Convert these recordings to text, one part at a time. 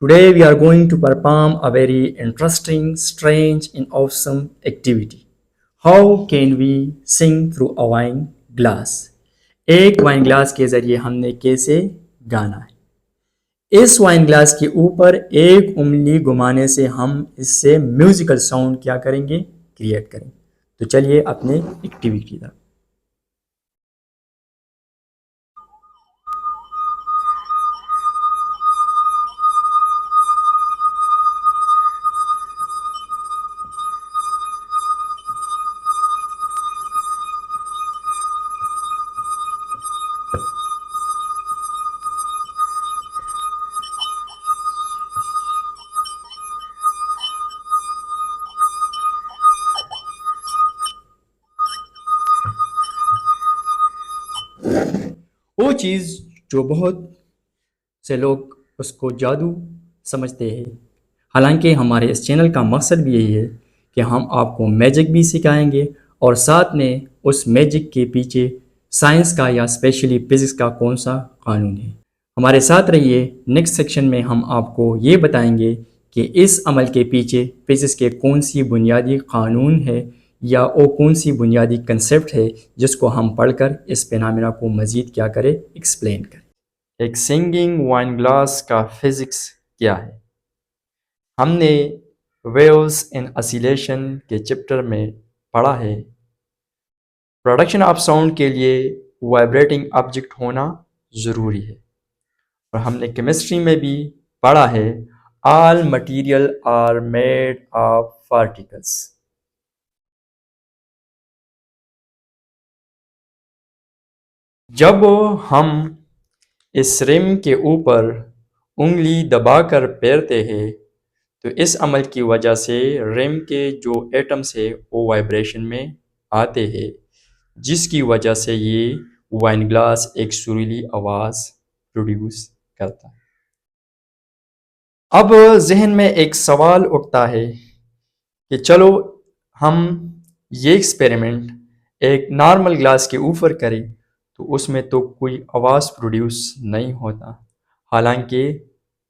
Today we are going to perform a very interesting, strange, and awesome activity. How can we sing through a wine glass? एक wine glass के जरिए हमने कैसे गाना है। इस वाइन ग्लास के ऊपर एक उंगली घुमाने से हम इससे म्यूजिकल साउंड क्या करेंगे, क्रिएट करेंगे। तो चलिए अपने एक्टिविटी की तरफ। वो चीज़ जो बहुत से लोग उसको जादू समझते हैं। हालांकि हमारे इस चैनल का मकसद भी यही है कि हम आपको मैजिक भी सिखाएंगे और साथ में उस मैजिक के पीछे साइंस का या स्पेशली फिजिक्स का कौन सा कानून है। हमारे साथ रहिए। नेक्स्ट सेक्शन में हम आपको ये बताएंगे कि इस अमल के पीछे फिजिक्स के कौन सी बुनियादी कानून है या वो कौन सी बुनियादी कंसेप्ट है जिसको हम पढ़कर इस फिनोमेना को मज़ीद क्या करें, एक्सप्लेन करें। एक सिंगिंग वाइन ग्लास का फिजिक्स क्या है। हमने वेव्स इन ऑसिलेशन के चैप्टर में पढ़ा है प्रोडक्शन ऑफ साउंड के लिए वाइब्रेटिंग ऑब्जेक्ट होना ज़रूरी है। और हमने केमिस्ट्री में भी पढ़ा है all material are made of particles. जब हम इस रिम के ऊपर उंगली दबाकर फेरते हैं तो इस अमल की वजह से रिम के जो एटम्स है वो वाइब्रेशन में आते हैं, जिसकी वजह से ये वाइन ग्लास एक सुरीली आवाज़ प्रोड्यूस करता है। अब जहन में एक सवाल उठता है कि चलो हम ये एक्सपेरिमेंट एक नॉर्मल ग्लास के ऊपर करें तो उसमें तो कोई आवाज़ प्रोड्यूस नहीं होता। हालांकि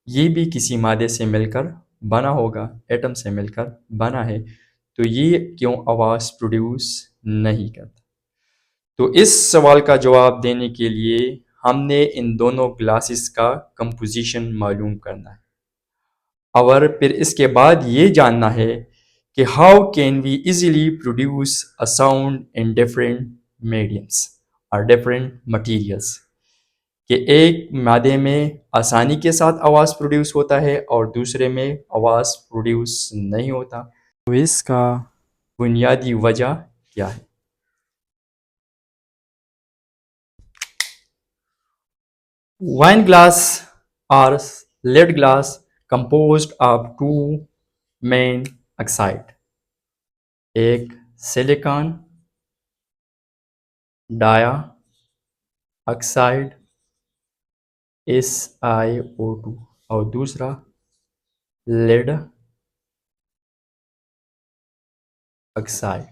ये भी किसी मादे से मिलकर बना होगा, एटम से मिलकर बना है, तो ये क्यों आवाज़ प्रोड्यूस नहीं करता। तो इस सवाल का जवाब देने के लिए हमने इन दोनों ग्लासेस का कंपोजिशन मालूम करना है और फिर इसके बाद ये जानना है कि how can we easily produce a sound in different mediums और डिफरेंट मटेरियल्स, कि एक मादे में आसानी के साथ आवाज़ प्रोड्यूस होता है और दूसरे में आवाज़ प्रोड्यूस नहीं होता। तो इसका बुनियादी वजह क्या है। वाइन ग्लास और lead glass composed of two main oxide, एक सिलिकॉन डाइऑक्साइड SiO2 और दूसरा लेड ऑक्साइड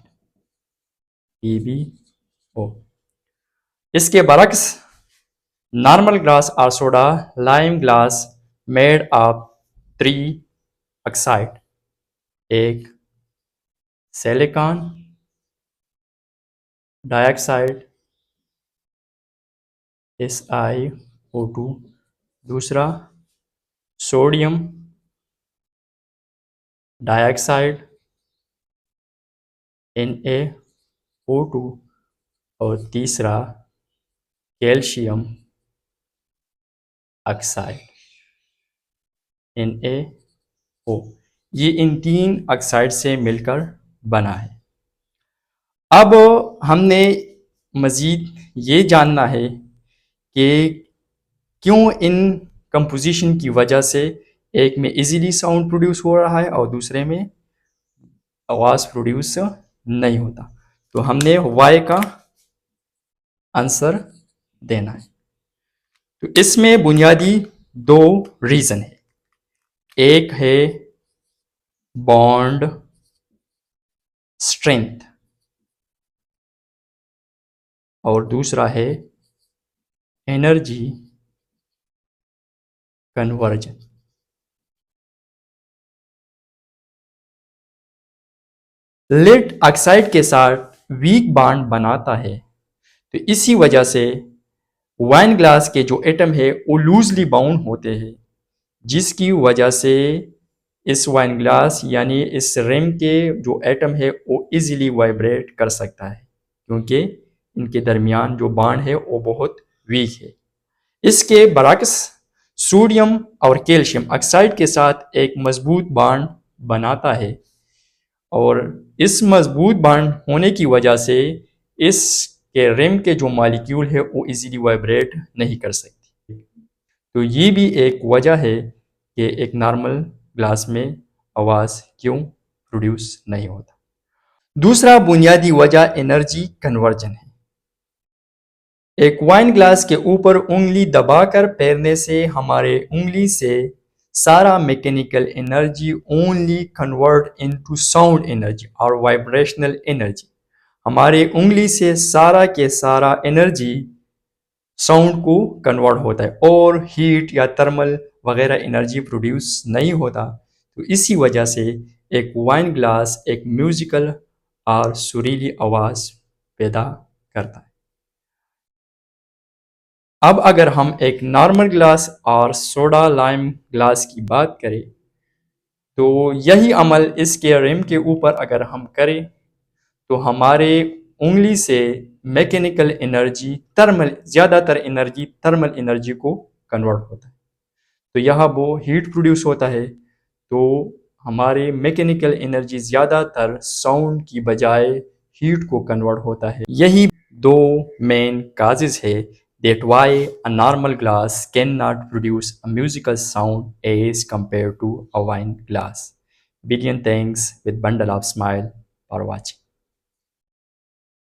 PbO। इसके बरक्स नॉर्मल ग्लास और soda lime glass made of three oxide, एक सिलिकॉन डाइऑक्साइड SiO2, दूसरा सोडियम डाइऑक्साइड NaO2 और तीसरा कैल्शियम ऑक्साइड NaO। ये इन तीन ऑक्साइड से मिलकर बना है। अब हमने मज़ीद ये जानना है कि क्यों इन कंपोजिशन की वजह से एक में इजीली साउंड प्रोड्यूस हो रहा है और दूसरे में आवाज़ प्रोड्यूस नहीं होता। तो हमने वाई का आंसर देना है। तो इसमें बुनियादी दो रीज़न है, एक है बॉन्ड स्ट्रेंथ और दूसरा है एनर्जी कन्वर्जन। लेड ऑक्साइड के साथ वीक बॉन्ड बनाता है। तो इसी वजह से वाइन ग्लास के जो एटम है वो लूजली बाउंड होते हैं, जिसकी वजह से इस वाइन ग्लास यानी इस रिम के जो एटम है वो इजीली वाइब्रेट कर सकता है, क्योंकि इनके दरमियान जो बॉन्ड है वो बहुत वीक है। इसके बरक्स सोडियम और कैल्शियम ऑक्साइड के साथ एक मजबूत बॉन्ड बनाता है, और इस मजबूत बॉन्ड होने की वजह से इसके रिम के जो मॉलिक्यूल है वो इजीली वाइब्रेट नहीं कर सकती। तो ये भी एक वजह है कि एक नॉर्मल ग्लास में आवाज़ क्यों प्रोड्यूस नहीं होता। दूसरा बुनियादी वजह एनर्जी कन्वर्जन है। एक वाइन ग्लास के ऊपर उंगली दबाकर फेरने से हमारे उंगली से सारा mechanical energy only convert into sound energy और वाइब्रेशनल एनर्जी। हमारे उंगली से सारा के सारा एनर्जी साउंड को कन्वर्ट होता है और हीट या थर्मल वगैरह एनर्जी प्रोड्यूस नहीं होता। तो इसी वजह से एक वाइन ग्लास एक म्यूजिकल और सुरीली आवाज़ पैदा करता है। अब अगर हम एक नॉर्मल ग्लास और सोडा लाइम ग्लास की बात करें, तो यही अमल इसके रिम के ऊपर अगर हम करें तो हमारे उंगली से मैकेनिकल एनर्जी थर्मल ज़्यादातर एनर्जी थर्मल एनर्जी को कन्वर्ट होता है। तो यहाँ वो हीट प्रोड्यूस होता है, तो हमारे मैकेनिकल एनर्जी ज़्यादातर साउंड की बजाय हीट को कन्वर्ट होता है। यही दो मेन काजेज है that why a normal glass cannot produce a musical sound as compared to a wine glass. Billion thanks with bundle of smile for watching.